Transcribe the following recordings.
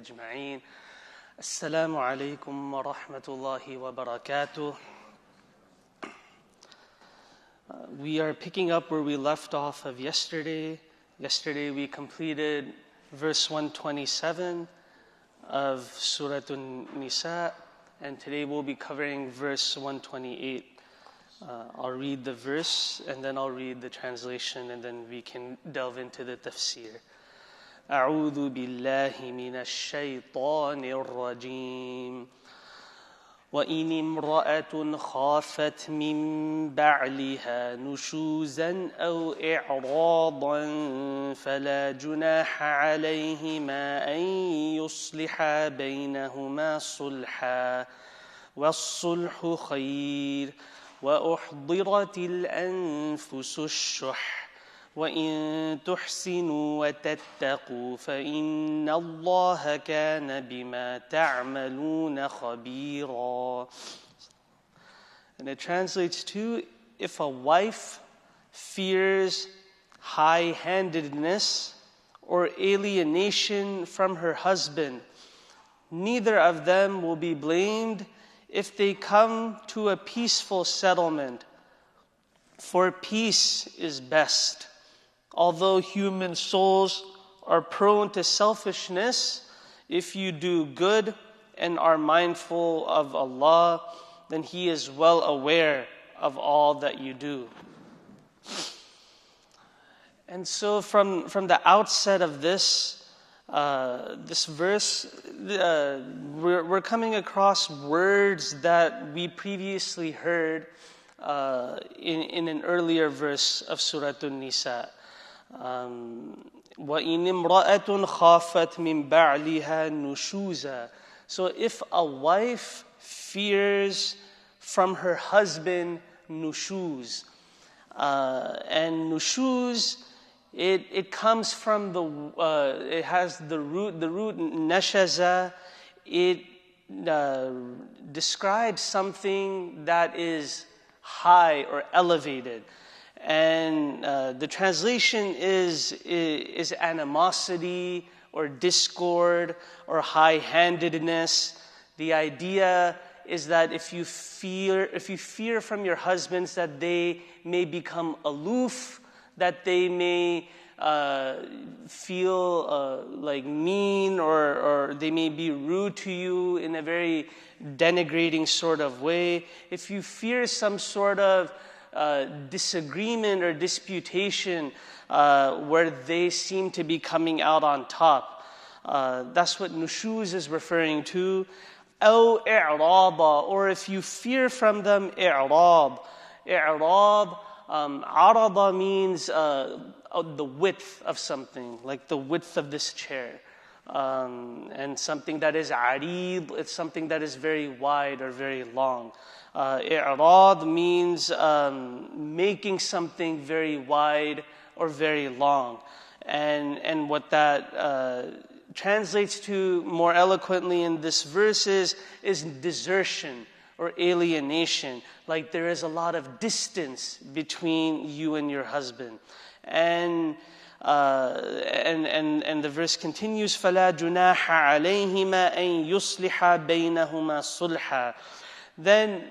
أجمعين. السلام عليكم ورحمة الله وبركاته. We are picking up where we left off of yesterday. Yesterday we completed verse 127 of Surah An-Nisa, and today we'll be covering verse 128. I'll read the verse and then I'll read the translation and then we can delve into the Tafsir. أعوذ بالله من الشيطان الرجيم وإن امرأة خافت من بعلها نشوزا أو إعراضا فلا جناح عليهما أن يصلحا بينهما صلحا والصلح خير وأحضرت الأنفس الشح وإن تحسنوا وتتقوا فإن الله كان بما تعملون خبيرا. And it translates to, if a wife fears high-handedness or alienation from her husband, neither of them will be blamed if they come to a peaceful settlement, for peace is best. Although human souls are prone to selfishness, if you do good and are mindful of Allah, then He is well aware of all that you do. And so from the outset of this verse, we're coming across words that we previously heard in an earlier verse of Surah An-Nisa. وَإِنِ امْرَأَةٌ خَافَتْ مِنْ بَعْلِهَا نُشُوزًا. So if a wife fears from her husband nushuz, and nushuz, it comes from it has the root nashaza. It describes something that is high or elevated, and the translation is animosity or discord or high-handedness. The idea is that if you fear from your husbands that they may become aloof, that they may feel like mean or they may be rude to you in a very denigrating sort of way. If you fear some sort of disagreement or disputation where they seem to be coming out on top, that's what nushuz is referring to. أو إعراضا, or if you fear from them إعراض. إعراض, arada means the width of something, like the width of this chair. And something that is arid, it's something that is very wide or very long. I'rad means making something very wide or very long. And what that translates to more eloquently in this verse is desertion or alienation. Like there is a lot of distance between you and your husband. And the verse continues, فَلَا جُنَاحَ عَلَيْهِمَا أَن يُصْلِحَا بَيْنَهُمَا صُلْحًا. Then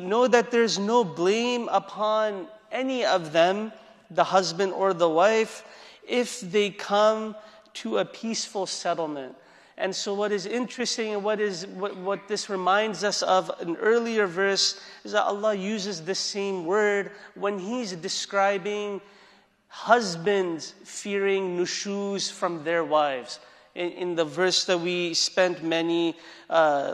know that there's no blame upon any of them, the husband or the wife, if they come to a peaceful settlement. And so what is interesting and what this reminds us of an earlier verse is that Allah uses this same word when He's describing husbands fearing nushuz from their wives. In the verse that we spent many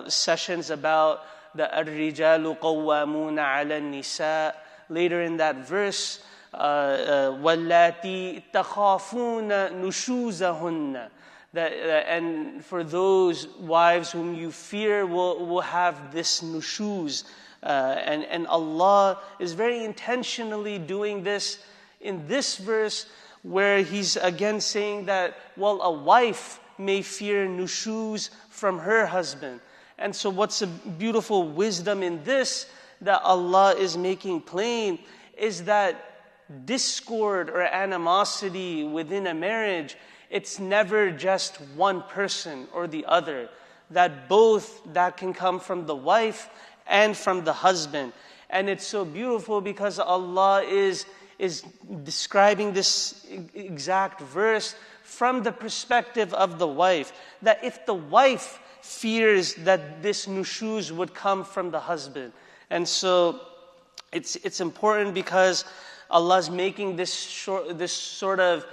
sessions about, the الرِّجَالُ قَوَّامُونَ عَلَى النِّسَاءِ, later in that verse, وَاللَّاتِي تَخَافُونَ نُشُوزَهُنَّ, and for those wives whom you fear will have this nushuz. And Allah is very intentionally doing this in this verse, where He's again saying that, well, a wife may fear nushuz from her husband. And so what's a beautiful wisdom in this that Allah is making plain is that discord or animosity within a marriage It's never just one person or the other. That both, that can come from the wife and from the husband. And it's so beautiful because Allah is describing this exact verse from the perspective of the wife. That if the wife fears that this nushuz would come from the husband. And so it's important because Allah's making this sort of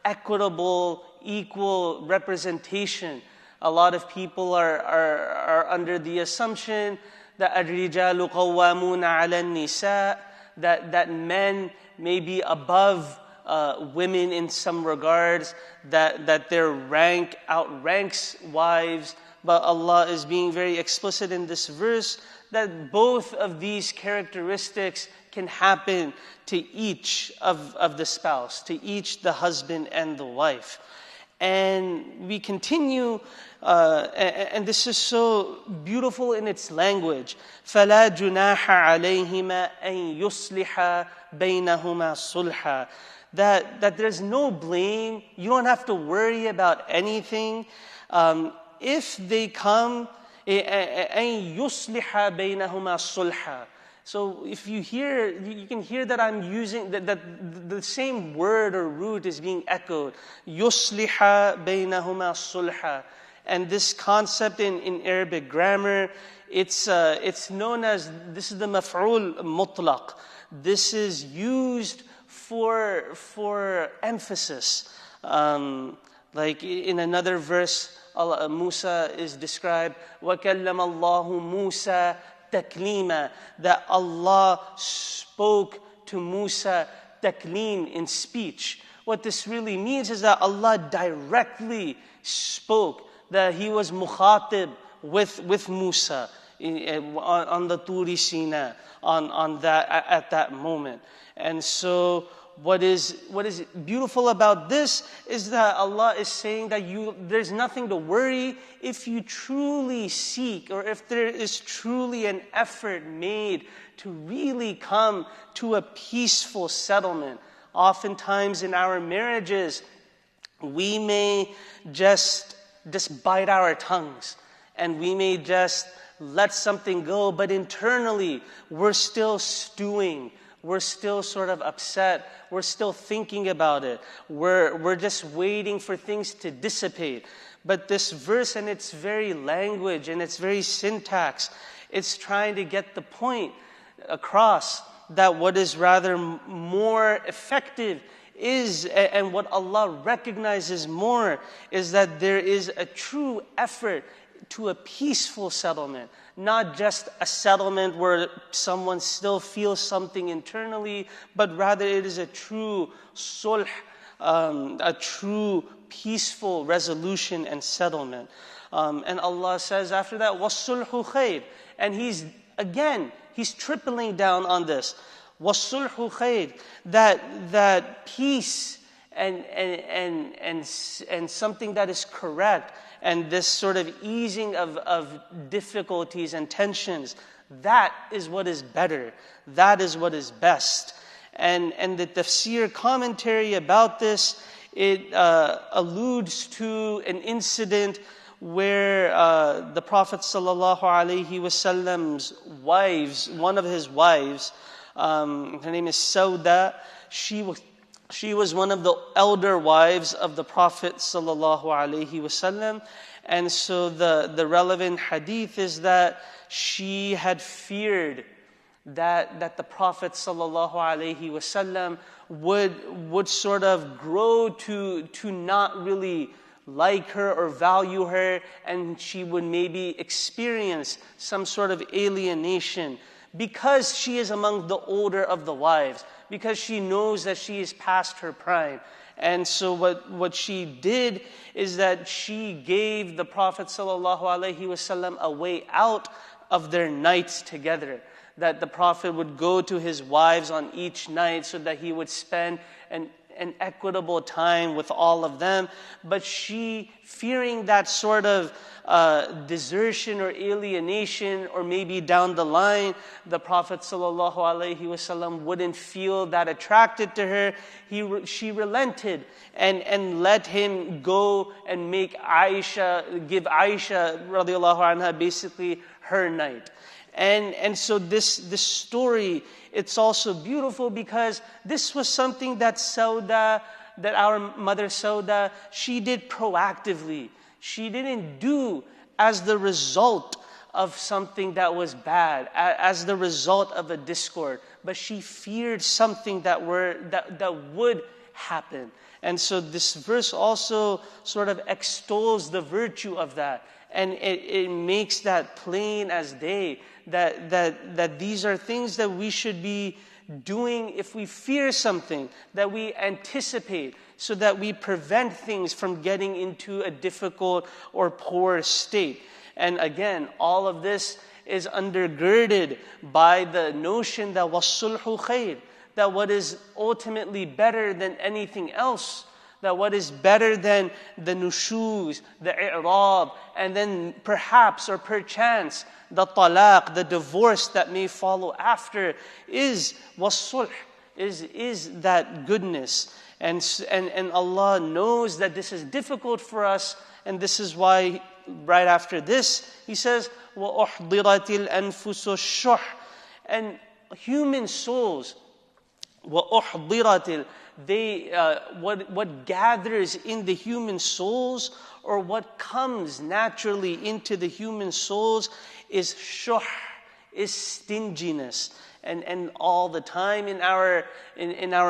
equitable, equal representation. A lot of people are under the assumption that الرِّجَالُ قَوَّامُونَ عَلَى النِّسَاءِ, that men may be above women in some regards, that their rank outranks wives. But Allah is being very explicit in this verse that both of these characteristics can happen to each of the spouse, to each the husband and the wife. And we continue, and this is so beautiful in its language. فَلَا جُنَاحَ عَلَيْهِمَا أَن يُصْلِحَ بَيْنَهُمَا صُلْحًا. That there's no blame, you don't have to worry about anything. If they come, أَن يُصْلِحَ بَيْنَهُمَا صُلْحًا. So if you hear, you can hear that I'm using, that the same word or root is being echoed. يُصْلِحَ بَيْنَهُمَا صُلْحًا. And this concept in Arabic grammar, it's known as, this is the maf'ul mutlaq. This is used for emphasis. Like in another verse, Musa is described, وَكَلَّمَ اللَّهُ مُوسَى تَكْلِيمًا, that Allah spoke to Musa taklim, in speech. What this really means is that Allah directly spoke, that He was mukhatib with Musa on the Turi Sina, on that, at that moment. And so what is beautiful about this is that Allah is saying that there's nothing to worry if you truly seek, or if there is truly an effort made to really come to a peaceful settlement. Oftentimes in our marriages, we may just bite our tongues, and we may just let something go, but internally we're still stewing. We're still sort of upset. We're still thinking about it. We're just waiting for things to dissipate. But this verse and its very language and its very syntax, it's trying to get the point across that what is rather more effective is, and what Allah recognizes more, is that there is a true effort to a peaceful settlement. Not just a settlement where someone still feels something internally, but rather it is a true sulh, a true peaceful resolution and settlement. And Allah says after that, وَالصُّلْحُ خَيْرٌ. And He's tripling down on this. وَالصُّلْحُ خَيْرٌ. That peace and something that is correct, and this sort of easing of difficulties and tensions, that is what is better. That is what is best. And the Tafsir commentary about this, it alludes to an incident where the Prophet ﷺ's wives, one of his wives, her name is Sauda, she was one of the elder wives of the Prophet ﷺ. And so the relevant hadith is that she had feared that the Prophet ﷺ would sort of grow to not really like her or value her, and she would maybe experience some sort of alienation because she is among the older of the wives, because she knows that she is past her prime. And so what she did is that she gave the Prophet ﷺ a way out of their nights together. That the Prophet would go to his wives on each night so that he would spend an equitable time with all of them. But she, fearing that sort of desertion or alienation, or maybe down the line, the Prophet ﷺ wouldn't feel that attracted to her, she relented and let him go and give Aisha radiallahu anha basically her night. And so this story, it's also beautiful because this was something that our mother Sauda, she did proactively. She didn't do as the result of something that was bad, as the result of a discord, but she feared something that would happen. And so this verse also sort of extols the virtue of that. And it makes that plain as day, that these are things that we should be doing if we fear something, that we anticipate, so that we prevent things from getting into a difficult or poor state. And again, all of this is undergirded by the notion that وَالصُّلْحُ خَيْرٌ, that what is ultimately better than anything else, that what is better than the nushuz, the i'rab, and then perhaps or perchance the talaq, the divorce that may follow after, is was-sulh, is that goodness. And Allah knows that this is difficult for us, and this is why right after this He says, وَأُحْضِرَتِ الْأَنفُسُ الشُّحْ, and human souls, وَأُحْضِرَتِ, what gathers in the human souls, or what comes naturally into the human souls, is shuh, is stinginess. And all the time in our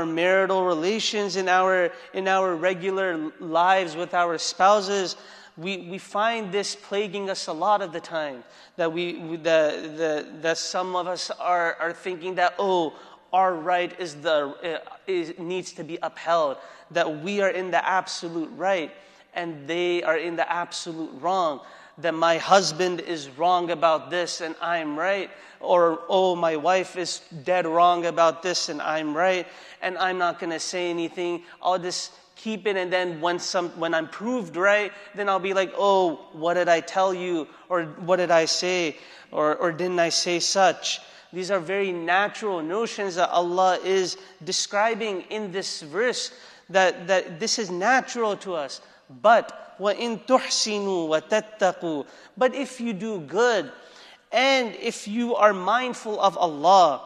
marital relations, in our regular lives with our spouses, we find this plaguing us a lot of the time. That some of us are thinking that, our right needs to be upheld, that we are in the absolute right and they are in the absolute wrong, that my husband is wrong about this and I'm right, or my wife is dead wrong about this and I'm right, and I'm not going to say anything, I'll just keep it, and then when I'm proved right, then I'll be like, what did I tell you, or what did I say, or didn't I say such? These are very natural notions that Allah is describing in this verse, that this is natural to us. But وَإِن تُحْسِنُوا وَتَتَّقُوا, but if you do good, and if you are mindful of Allah,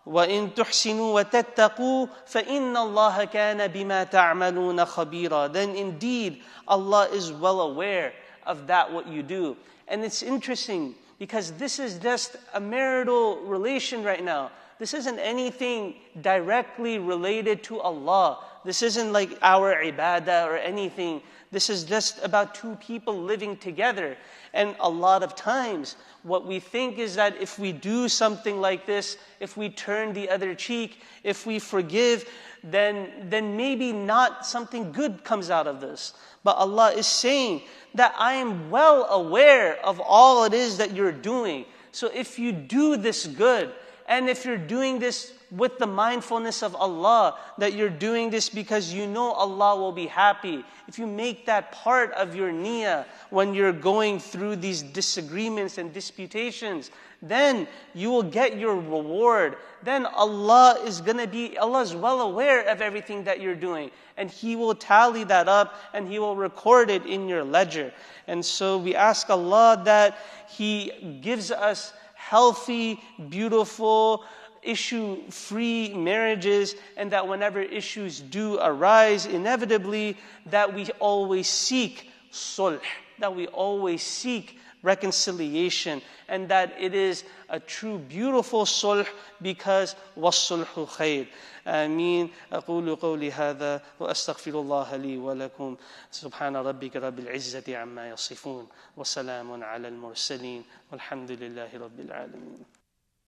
وَإِن تُحْسِنُوا وَتَتَّقُوا فَإِنَّ اللَّهَ كَانَ بِمَا تَعْمَلُونَ خَبِيرًا, then indeed Allah is well aware of that what you do. And it's interesting, because this is just a marital relation right now. This isn't anything directly related to Allah. This isn't like our ibadah or anything. This is just about two people living together. And a lot of times, what we think is that if we do something like this, if we turn the other cheek, if we forgive, then maybe not something good comes out of this. But Allah is saying that I am well aware of all it is that you're doing. So if you do this good, and if you're doing this with the mindfulness of Allah, that you're doing this because you know Allah will be happy, if you make that part of your niyyah when you're going through these disagreements and disputations, then you will get your reward. Then Allah is well aware of everything that you're doing, and He will tally that up and He will record it in your ledger. And so we ask Allah that He gives us healthy, beautiful, issue-free marriages, and that whenever issues do arise, inevitably, that we always seek sulh, that we always seek reconciliation, and that it is a true beautiful sulh, because وَالصُّلْحُ خَيْرٌ. آمين. أقول قولي هذا وأستغفر الله لي ولكم. سبحان ربك رب العزة عما يصفون وسلام على المرسلين والحمد لله رب العالمين.